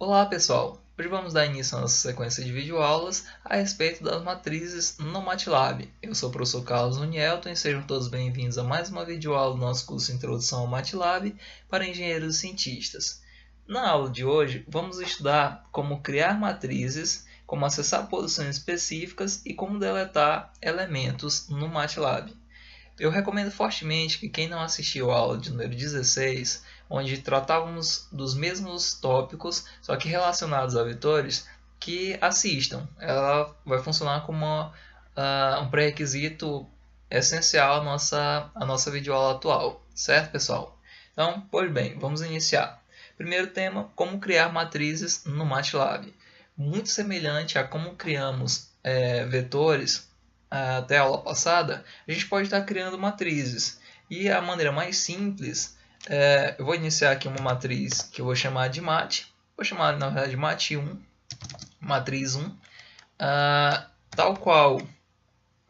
Olá pessoal, hoje vamos dar início à nossa sequência de videoaulas a respeito das matrizes no MATLAB. Eu sou o professor Carlos Unielton e sejam todos bem-vindos a mais uma videoaula do nosso curso Introdução ao MATLAB para engenheiros e cientistas. Na aula de hoje, vamos estudar como criar matrizes, como acessar posições específicas e como deletar elementos no MATLAB. Eu recomendo fortemente que quem não assistiu à aula de número 16, onde tratávamos dos mesmos tópicos, só que relacionados a vetores, que assistam. Ela vai funcionar como um pré-requisito essencial à nossa videoaula atual, certo, pessoal? Então, pois bem, vamos iniciar. Primeiro tema, como criar matrizes no MATLAB. Muito semelhante a como criamos vetores até a aula passada, a gente pode estar criando matrizes. E a maneira mais simples, eu vou iniciar aqui uma matriz que eu vou chamar de mat. Vou chamar, na verdade, mat1, matriz 1. Tal qual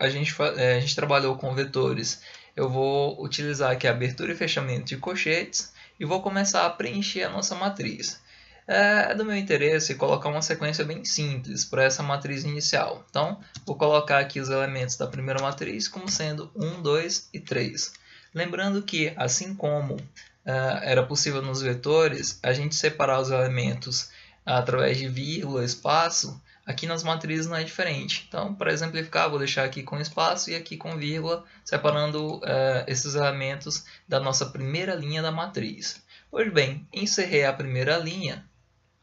a gente trabalhou com vetores, eu vou utilizar aqui a abertura e fechamento de colchetes e vou começar a preencher a nossa matriz. É do meu interesse colocar uma sequência bem simples para essa matriz inicial. Então, vou colocar aqui os elementos da primeira matriz como sendo 1, 2 e 3. Lembrando que, assim como era possível nos vetores, a gente separar os elementos através de vírgula, espaço, aqui nas matrizes não é diferente. Então, para exemplificar, vou deixar aqui com espaço e aqui com vírgula, separando esses elementos da nossa primeira linha da matriz. Pois bem, encerrei a primeira linha.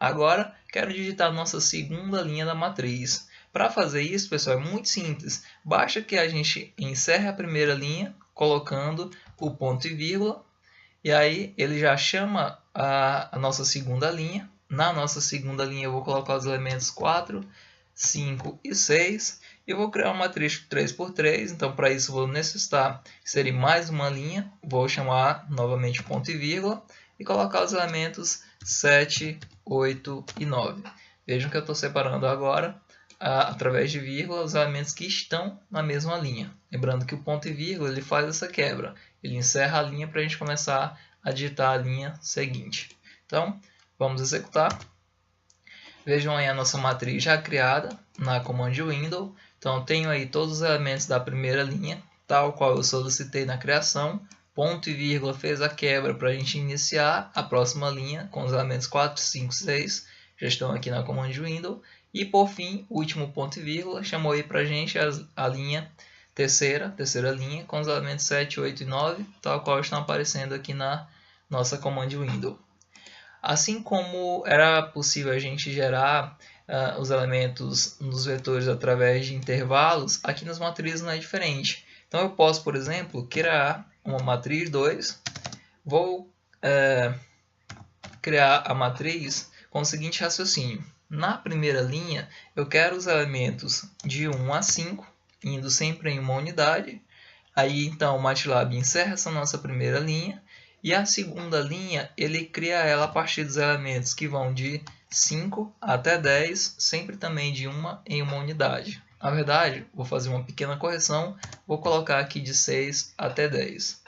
Agora, quero digitar a nossa segunda linha da matriz. Para fazer isso, pessoal, é muito simples. Basta que a gente encerre a primeira linha, colocando o ponto e vírgula. E aí, ele já chama a nossa segunda linha. Na nossa segunda linha, eu vou colocar os elementos 4, 5 e 6. E eu vou criar uma matriz 3 por 3. Então, para isso, vou necessitar inserir mais uma linha. Vou chamar novamente ponto e vírgula. E colocar os elementos 7, 8 e 9. Vejam que eu estou separando agora, através de vírgula, os elementos que estão na mesma linha. Lembrando que o ponto e vírgula ele faz essa quebra. Ele encerra a linha para a gente começar a digitar a linha seguinte. Então, vamos executar. Vejam aí a nossa matriz já criada na Command Window. Então, tenho aí todos os elementos da primeira linha, tal qual eu solicitei na criação. Ponto e vírgula fez a quebra para a gente iniciar a próxima linha com os elementos 4, 5, 6. Já estão aqui na Command Window. E por fim, o último ponto e vírgula chamou aí para a gente a linha terceira linha com os elementos 7, 8 e 9, tal qual estão aparecendo aqui na nossa Command Window. Assim como era possível a gente gerar os elementos nos vetores através de intervalos, aqui nas matrizes não é diferente. Então eu posso, por exemplo, criar uma matriz 2, vou criar a matriz com o seguinte raciocínio. Na primeira linha, eu quero os elementos de 1 a 5, indo sempre em uma unidade. Aí, então, o MATLAB encerra essa nossa primeira linha. E a segunda linha, ele cria ela a partir dos elementos que vão de 5 até 10, sempre também de 1 em uma unidade. Na verdade, vou fazer uma pequena correção, vou colocar aqui de 6 até 10.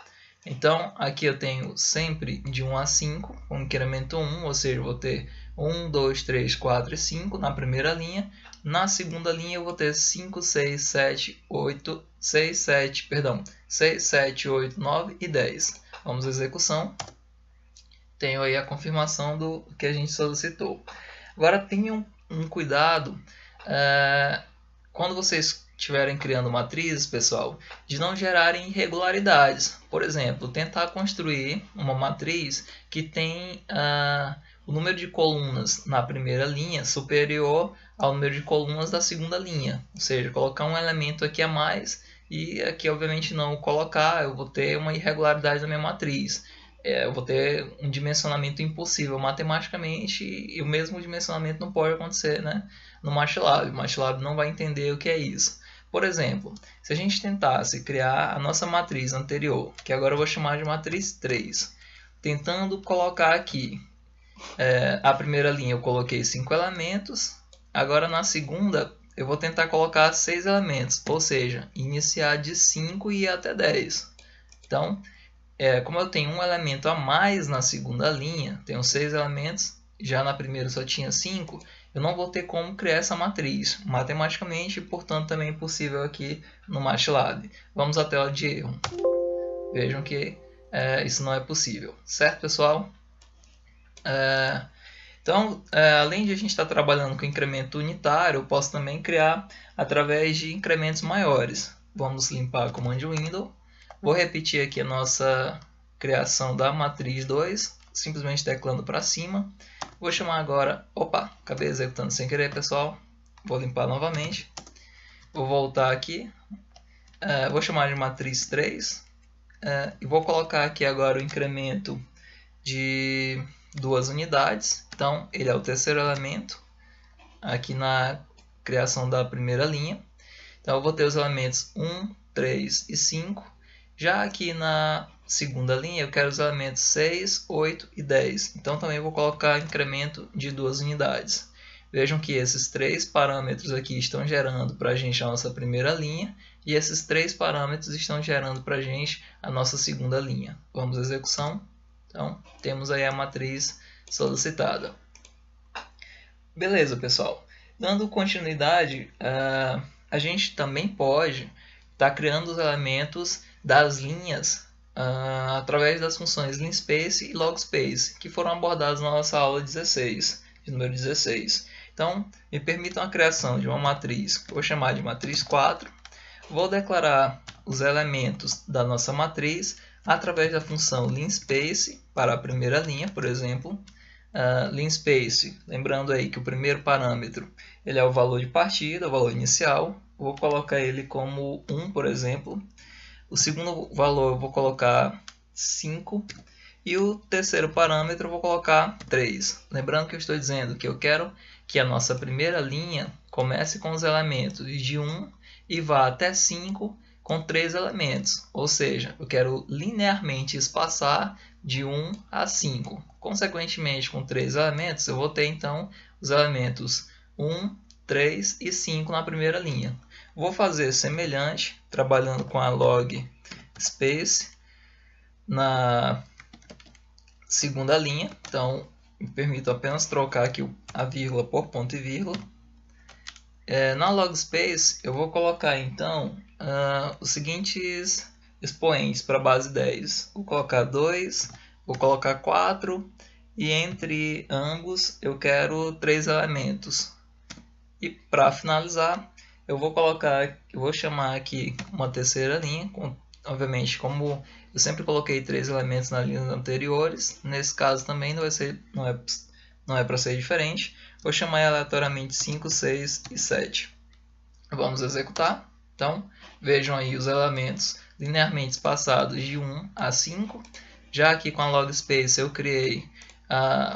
Então, aqui eu tenho sempre de 1 a 5, com incremento 1, ou seja, vou ter 1, 2, 3, 4 e 5 na primeira linha. Na segunda linha eu vou ter 5, 6, 7, 8, 6, 7, 8, 9 e 10. Vamos à execução. Tenho aí a confirmação do que a gente solicitou. Agora tenham um cuidado quando vocês estiverem criando matrizes, pessoal, de não gerarem irregularidades. Por exemplo, tentar construir uma matriz que tem o número de colunas na primeira linha superior ao número de colunas da segunda linha. Ou seja, colocar um elemento aqui a mais e aqui, obviamente, não colocar, eu vou ter uma irregularidade na minha matriz. Eu vou ter um dimensionamento impossível matematicamente e o mesmo dimensionamento não pode acontecer, né, no MATLAB. O MATLAB não vai entender o que é isso. Por exemplo, se a gente tentasse criar a nossa matriz anterior, que agora eu vou chamar de matriz 3, tentando colocar aqui a primeira linha eu coloquei 5 elementos, agora na segunda eu vou tentar colocar 6 elementos, ou seja, iniciar de 5 e ir até 10. Então, como eu tenho um elemento a mais na segunda linha, tenho 6 elementos, já na primeira só tinha 5, eu não vou ter como criar essa matriz matematicamente, e portanto também é impossível aqui no MATLAB. Vamos à tela de erro. Vejam que isso não é possível, certo, pessoal? Então, além de a gente estar trabalhando com incremento unitário, eu posso também criar através de incrementos maiores. Vamos limpar a Command Window. Vou repetir aqui a nossa criação da matriz 2, simplesmente teclando para cima. Vou chamar agora... Opa, acabei executando sem querer, pessoal. Vou limpar novamente. Vou voltar aqui. Vou chamar de matriz 3. E vou colocar aqui agora o incremento de 2 unidades. Então, ele é o terceiro elemento aqui na criação da primeira linha. Então, eu vou ter os elementos 1, 3 e 5. Já aqui na segunda linha, eu quero os elementos 6, 8 e 10. Então, também vou colocar incremento de 2 unidades. Vejam que esses 3 parâmetros aqui estão gerando para a gente a nossa primeira linha. E esses 3 parâmetros estão gerando para a gente a nossa segunda linha. Vamos à execução. Então, temos aí a matriz solicitada. Beleza, pessoal. Dando continuidade, a gente também pode estar criando os elementos das linhas através das funções linspace e logspace, que foram abordadas na nossa aula 16, de número 16. Então, me permitam a criação de uma matriz que eu vou chamar de matriz 4. Vou declarar os elementos da nossa matriz através da função linspace para a primeira linha, por exemplo. Linspace, lembrando aí que o primeiro parâmetro ele é o valor de partida, o valor inicial. Vou colocar ele como 1, por exemplo. O segundo valor eu vou colocar 5. E o terceiro parâmetro eu vou colocar 3. Lembrando que eu estou dizendo que eu quero que a nossa primeira linha comece com os elementos de 1 e vá até 5 com 3 elementos. Ou seja, eu quero linearmente espaçar de 1 a 5. Consequentemente, com 3 elementos, eu vou ter então os elementos 1, 3 e 5 na primeira linha. Vou fazer semelhante, trabalhando com a log space na segunda linha. Então, me permito apenas trocar aqui a vírgula por ponto e vírgula. Na log space, eu vou colocar então os seguintes expoentes para a base 10. Vou colocar 2, vou colocar 4 e entre ambos eu quero 3 elementos. E para finalizar, eu vou chamar aqui uma terceira linha, obviamente como eu sempre coloquei 3 elementos nas linhas anteriores, nesse caso também não é para ser diferente. Vou chamar aleatoriamente 5, 6 e 7. Vamos executar. Então, vejam aí os elementos linearmente espaçados de 1 a 5. Já aqui com a log space eu criei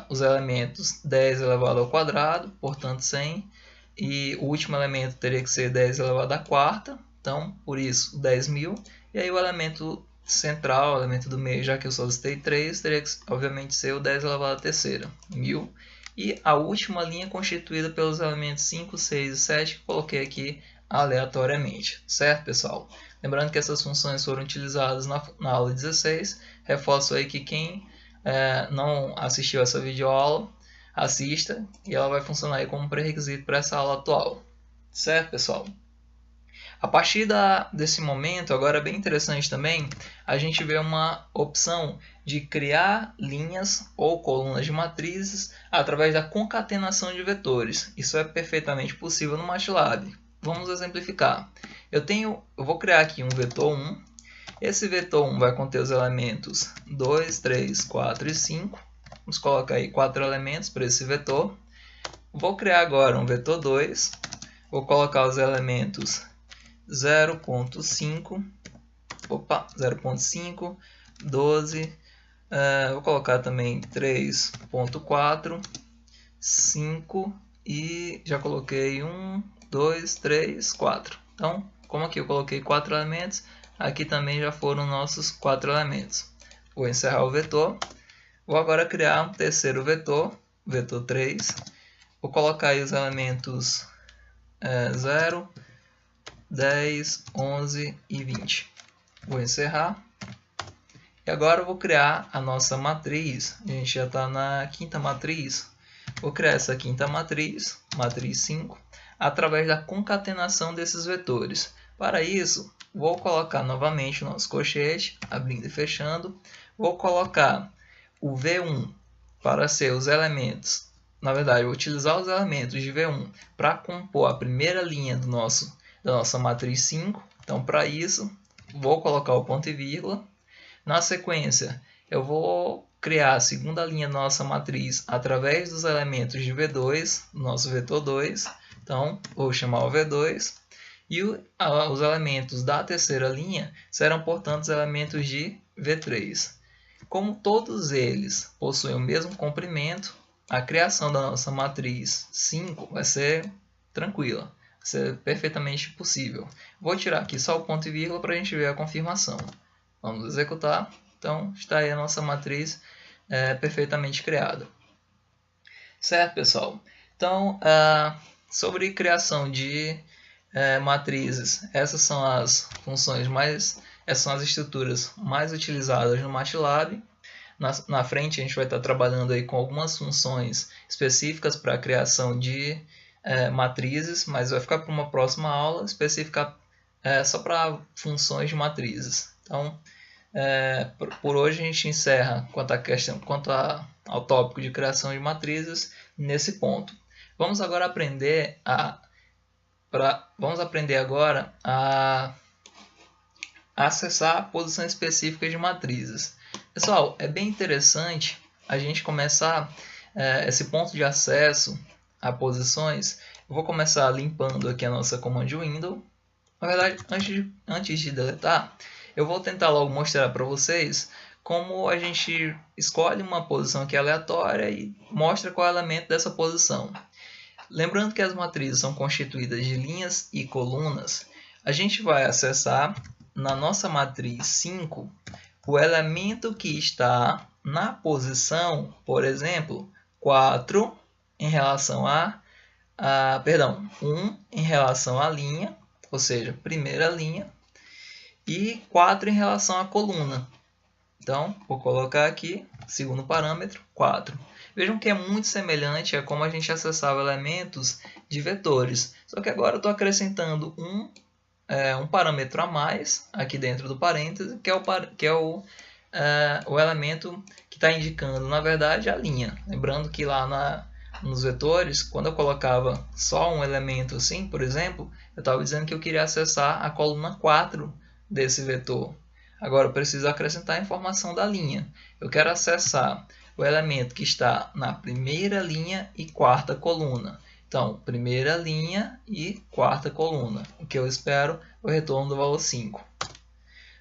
os elementos 10 elevado ao quadrado, portanto 100. E o último elemento teria que ser 10 elevado à quarta, então por isso 10.000. E aí o elemento central, o elemento do meio, já que eu solicitei 3, teria que obviamente ser o 10 elevado à terceira, 1000. E a última linha constituída pelos elementos 5, 6 e 7 que coloquei aqui aleatoriamente, certo, pessoal? Lembrando que essas funções foram utilizadas na aula 16. Reforço aí que quem não assistiu essa videoaula, assista, e ela vai funcionar aí como pré-requisito para essa aula atual, certo, pessoal? A partir desse momento, agora é bem interessante também, a gente vê uma opção de criar linhas ou colunas de matrizes através da concatenação de vetores. Isso é perfeitamente possível no MATLAB. Vamos exemplificar. Eu vou criar aqui um vetor 1. Esse vetor 1 vai conter os elementos 2, 3, 4 e 5. Vamos colocar aí 4 elementos para esse vetor. Vou criar agora um vetor 2. Vou colocar os elementos 0.5, 12, vou colocar também 3.4, 5 e já coloquei 1, 2, 3, 4. Então, como aqui eu coloquei 4 elementos, aqui também já foram nossos 4 elementos. Vou encerrar o vetor. Vou agora criar um terceiro vetor, vetor 3. Vou colocar aí os elementos 0, 10, 11 e 20. Vou encerrar. E agora eu vou criar a nossa matriz. A gente já está na quinta matriz. Vou criar essa quinta matriz, matriz 5, através da concatenação desses vetores. Para isso, vou colocar novamente o nosso colchete, abrindo e fechando. Vou colocar o V1 para ser os elementos. Na verdade, eu vou utilizar os elementos de V1 para compor a primeira linha da nossa matriz 5. Então, para isso, vou colocar o ponto e vírgula. Na sequência, eu vou criar a segunda linha da nossa matriz através dos elementos de V2, nosso vetor 2. Então, vou chamar o V2. E os elementos da terceira linha serão, portanto, os elementos de V3. Como todos eles possuem o mesmo comprimento, a criação da nossa matriz 5 vai ser tranquila, vai ser perfeitamente possível. Vou tirar aqui só o ponto e vírgula para a gente ver a confirmação. Vamos executar. Então, está aí a nossa matriz perfeitamente criada. Certo, pessoal? Então, sobre criação de matrizes, essas são as funções essas são as estruturas mais utilizadas no MATLAB. Na frente a gente vai estar trabalhando aí com algumas funções específicas para a criação de matrizes, mas vai ficar para uma próxima aula específica só para funções de matrizes. Então, por hoje a gente encerra quanto ao tópico de criação de matrizes nesse ponto. Vamos agora aprender agora a acessar a posição específica de matrizes. Pessoal, é bem interessante a gente começar esse ponto de acesso a posições. Eu vou começar limpando aqui a nossa Command Window. Na verdade, antes de deletar, eu vou tentar logo mostrar para vocês como a gente escolhe uma posição aqui aleatória e mostra qual é o elemento dessa posição. Lembrando que as matrizes são constituídas de linhas e colunas, a gente vai acessar na nossa matriz 5 o elemento que está na posição, por exemplo, 4 em relação 1 em relação à linha, ou seja, primeira linha, e 4 em relação à coluna. Então, vou colocar aqui, segundo parâmetro, 4. Vejam que é muito semelhante a como a gente acessava elementos de vetores. Só que agora eu estou acrescentando um parâmetro a mais aqui dentro do parêntese, que é o elemento que está indicando, na verdade, a linha. Lembrando que lá nos vetores, quando eu colocava só um elemento assim, por exemplo, eu estava dizendo que eu queria acessar a coluna 4 desse vetor. Agora eu preciso acrescentar a informação da linha. Eu quero acessar o elemento que está na primeira linha e quarta coluna. Então, primeira linha e quarta coluna. O que eu espero é o retorno do valor 5.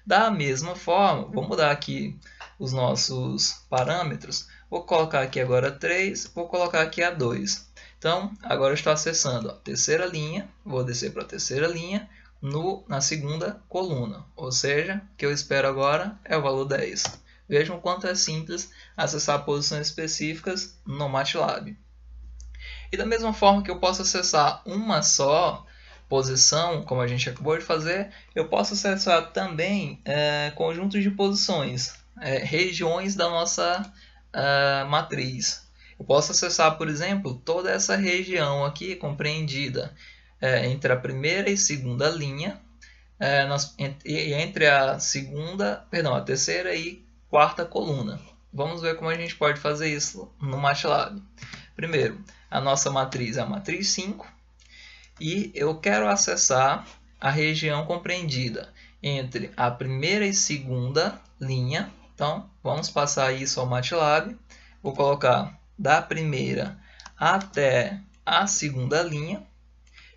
Da mesma forma, vou mudar aqui os nossos parâmetros. Vou colocar aqui agora 3, vou colocar aqui a 2. Então, agora eu estou acessando a terceira linha, vou descer para a terceira linha, na segunda coluna. Ou seja, o que eu espero agora é o valor 10. Vejam o quanto é simples acessar posições específicas no MATLAB. E da mesma forma que eu posso acessar uma só posição, como a gente acabou de fazer, eu posso acessar também conjuntos de posições, regiões da nossa matriz. Eu posso acessar, por exemplo, toda essa região aqui compreendida entre a primeira e segunda linha, entre a terceira e quarta coluna. Vamos ver como a gente pode fazer isso no MATLAB. Primeiro, a nossa matriz é a matriz 5 e eu quero acessar a região compreendida entre a primeira e segunda linha. Então, vamos passar isso ao MATLAB. Vou colocar da primeira até a segunda linha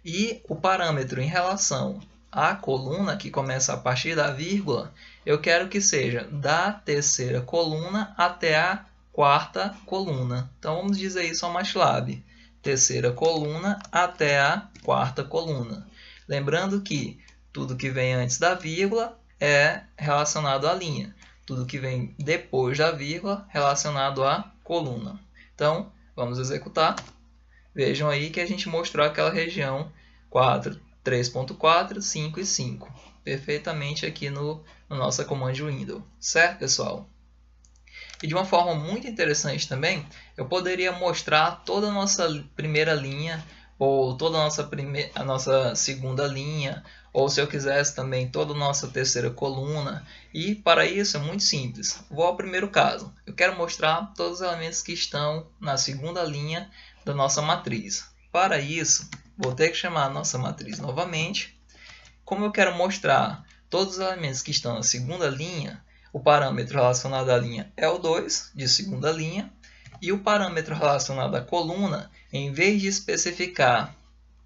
e o parâmetro em relação à coluna, que começa a partir da vírgula, eu quero que seja da terceira coluna até a quarta coluna. Então, vamos dizer isso ao MATLAB. Terceira coluna até a quarta coluna. Lembrando que tudo que vem antes da vírgula é relacionado à linha. Tudo que vem depois da vírgula relacionado à coluna. Então, vamos executar. Vejam aí que a gente mostrou aquela região 3.4, 5 e 5. Perfeitamente aqui no nossa Command Window. Certo, pessoal? E de uma forma muito interessante também, eu poderia mostrar toda a nossa primeira linha, ou toda a nossa segunda linha, ou se eu quisesse também toda a nossa terceira coluna. E para isso é muito simples. Vou ao primeiro caso. Eu quero mostrar todos os elementos que estão na segunda linha da nossa matriz. Para isso, vou ter que chamar a nossa matriz novamente. Como eu quero mostrar todos os elementos que estão na segunda linha, o parâmetro relacionado à linha é o 2, de segunda linha, e o parâmetro relacionado à coluna, em vez de especificar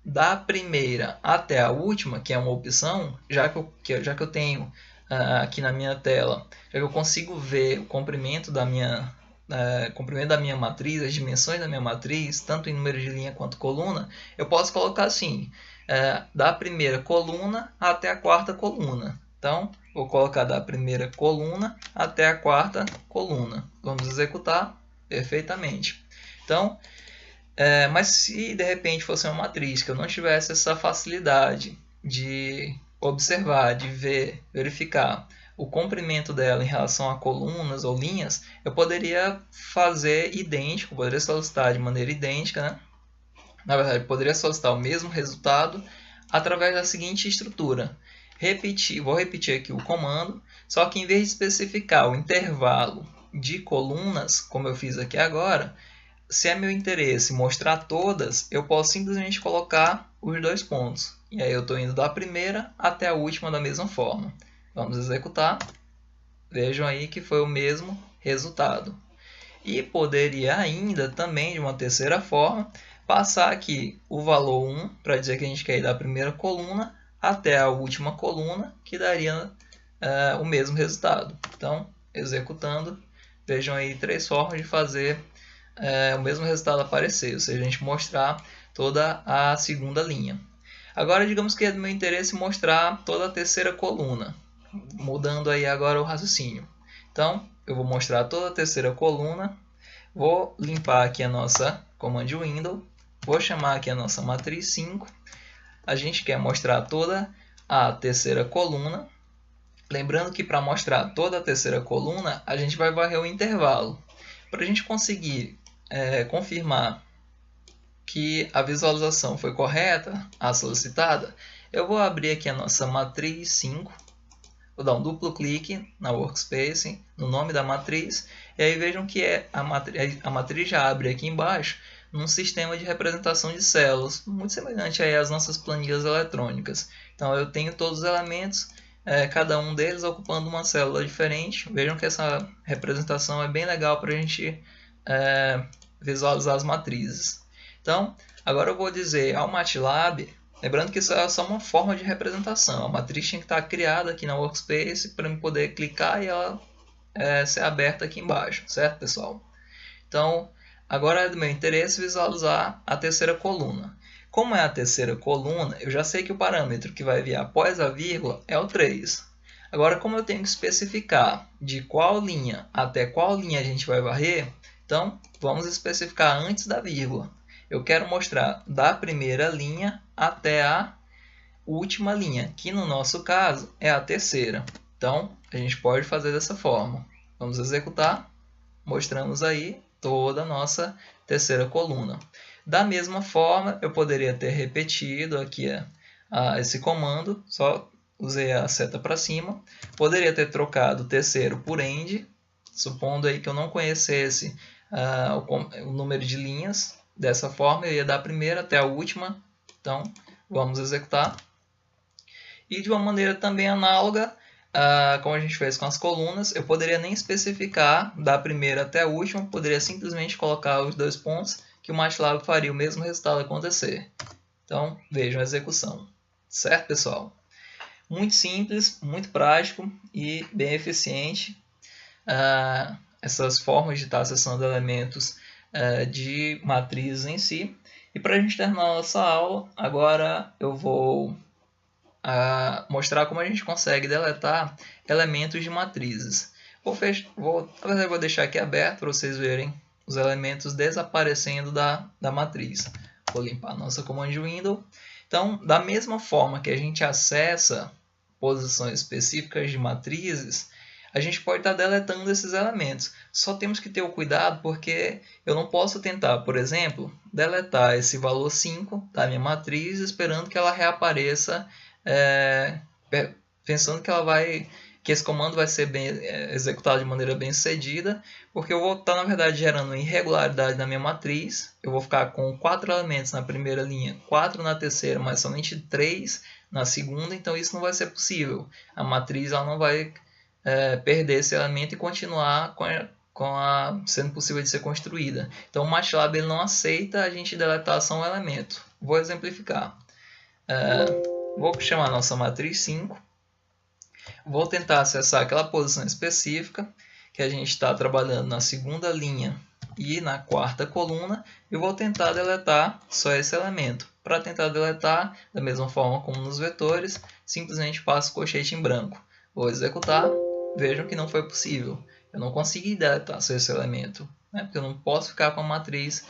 da primeira até a última, que é uma opção, já que eu tenho aqui na minha tela, já que eu consigo ver o comprimento da minha matriz, as dimensões da minha matriz, tanto em número de linha quanto coluna, eu posso colocar assim, da primeira coluna até a quarta coluna. Então, vou colocar da primeira coluna até a quarta coluna. Vamos executar perfeitamente. Então, mas se de repente fosse uma matriz que eu não tivesse essa facilidade de observar, de verificar o comprimento dela em relação a colunas ou linhas, eu poderia fazer idêntico, poderia solicitar de maneira idêntica, né? Na verdade, eu poderia solicitar o mesmo resultado através da seguinte estrutura. Vou repetir aqui o comando, só que em vez de especificar o intervalo de colunas, como eu fiz aqui agora, se é meu interesse mostrar todas, eu posso simplesmente colocar os 2 pontos. E aí eu estou indo da primeira até a última da mesma forma. Vamos executar. Vejam aí que foi o mesmo resultado. E poderia ainda também, de uma terceira forma, passar aqui o valor 1, para dizer que a gente quer ir da primeira coluna até a última coluna, que daria o mesmo resultado. Então, executando, vejam aí 3 formas de fazer o mesmo resultado aparecer, ou seja, a gente mostrar toda a segunda linha. Agora, digamos que é do meu interesse mostrar toda a terceira coluna, mudando aí agora o raciocínio. Então, eu vou mostrar toda a terceira coluna, vou limpar aqui a nossa Command Window, vou chamar aqui a nossa matriz 5, a gente quer mostrar toda a terceira coluna, lembrando que para mostrar toda a terceira coluna, a gente vai varrer o intervalo. Para a gente conseguir confirmar que a visualização foi correta, a solicitada, eu vou abrir aqui a nossa matriz 5, vou dar um duplo clique na Workspace, no nome da matriz, e aí vejam que a matriz já abre aqui embaixo num sistema de representação de células, muito semelhante aí às nossas planilhas eletrônicas. Então eu tenho todos os elementos, cada um deles ocupando uma célula diferente. Vejam que essa representação é bem legal para a gente visualizar as matrizes. Então, agora eu vou dizer ao MATLAB, lembrando que isso é só uma forma de representação. A matriz tinha que estar criada aqui na Workspace para eu poder clicar e ela ser aberta aqui embaixo, certo, pessoal? Então, agora é do meu interesse visualizar a terceira coluna. Como é a terceira coluna, eu já sei que o parâmetro que vai vir após a vírgula é o 3. Agora, como eu tenho que especificar de qual linha até qual linha a gente vai varrer, então vamos especificar antes da vírgula. Eu quero mostrar da primeira linha até a última linha, que no nosso caso é a terceira. Então, a gente pode fazer dessa forma. Vamos executar. Mostramos aí toda a nossa terceira coluna. Da mesma forma, eu poderia ter repetido aqui esse comando, só usei a seta para cima. Poderia ter trocado o terceiro por end, supondo aí que eu não conhecesse o número de linhas. Dessa forma, eu ia da primeira até a última. Então, vamos executar. E de uma maneira também análoga, como a gente fez com as colunas, eu poderia nem especificar da primeira até a última, poderia simplesmente colocar os 2 pontos que o MATLAB faria o mesmo resultado acontecer. Então, vejam a execução. Certo, pessoal? Muito simples, muito prático e bem eficiente. Essas formas de estar acessando elementos de matrizes em si. E para a gente terminar a nossa aula, agora eu vou mostrar como a gente consegue deletar elementos de matrizes. Na verdade, vou deixar aqui aberto para vocês verem os elementos desaparecendo da matriz. Vou limpar a nossa Command Window. Então, da mesma forma que a gente acessa posições específicas de matrizes, a gente pode estar deletando esses elementos. Só temos que ter o cuidado porque eu não posso tentar, por exemplo, deletar esse valor 5 da minha matriz esperando que ela reapareça, pensando que esse comando vai ser executado de maneira bem sucedida, porque eu vou estar, na verdade, gerando irregularidade na minha matriz. Eu vou ficar com 4 elementos na primeira linha, 4 na terceira, mas somente 3 na segunda, então isso não vai ser possível. A matriz ela não vai perder esse elemento e continuar sendo possível de ser construída. Então o MATLAB ele não aceita a gente deletar só um elemento. Vou exemplificar. Vou chamar a nossa matriz 5. Vou tentar acessar aquela posição específica que a gente está trabalhando na segunda linha e na quarta coluna. E vou tentar deletar só esse elemento. Para tentar deletar, da mesma forma como nos vetores, simplesmente passo o colchete em branco. Vou executar. Vejam que não foi possível. Eu não consegui deletar só esse elemento, né? Porque eu não posso ficar com a matriz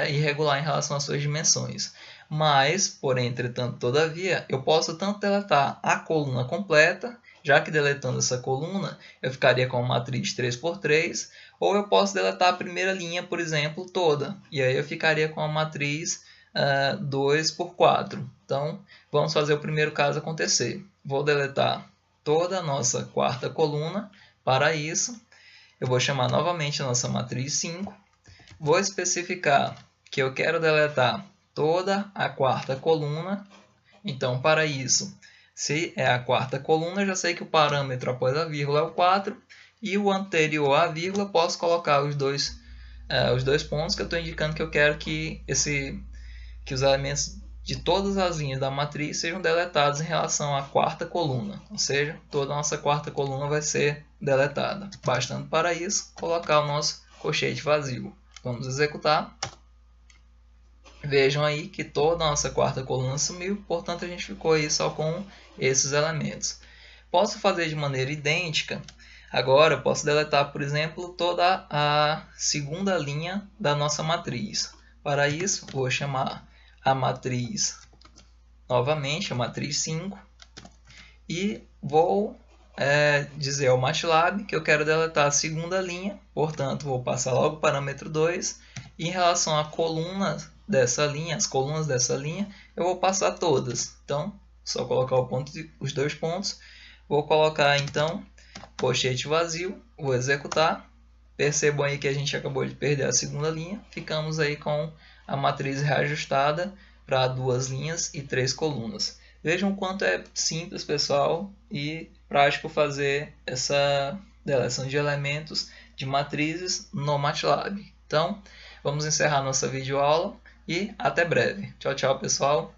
irregular em relação às suas dimensões. Mas, porém, entretanto, todavia, eu posso tanto deletar a coluna completa, já que deletando essa coluna, eu ficaria com a matriz 3×3, ou eu posso deletar a primeira linha, por exemplo, toda, e aí eu ficaria com a matriz 2×4. Então, vamos fazer o primeiro caso acontecer. Vou deletar toda a nossa quarta coluna. Para isso, eu vou chamar novamente a nossa matriz 5. Vou especificar que eu quero deletar toda a quarta coluna. Então, para isso, se é a quarta coluna, eu já sei que o parâmetro após a vírgula é o 4. E o anterior à vírgula, posso colocar os dois pontos que eu estou indicando que eu quero que os elementos de todas as linhas da matriz sejam deletados em relação à quarta coluna. Ou seja, toda a nossa quarta coluna vai ser deletada. Bastando para isso, colocar o nosso colchete vazio. Vamos executar. Vejam aí que toda a nossa quarta coluna sumiu, portanto a gente ficou aí só com esses elementos. Posso fazer de maneira idêntica. Agora eu posso deletar, por exemplo, toda a segunda linha da nossa matriz. Para isso, vou chamar a matriz, novamente, a matriz 5, e vou dizer ao MATLAB que eu quero deletar a segunda linha, portanto, vou passar logo o parâmetro 2, e em relação à coluna dessa linha, as colunas dessa linha, eu vou passar todas. Então, só colocar os 2 pontos, vou colocar então colchete vazio, vou executar. Percebam aí que a gente acabou de perder a segunda linha, ficamos aí com a matriz reajustada para 2 linhas e 3 colunas. Vejam o quanto é simples, pessoal, e prático fazer essa deleção de elementos de matrizes no MATLAB. Então, vamos encerrar nossa videoaula e até breve. Tchau, tchau, pessoal!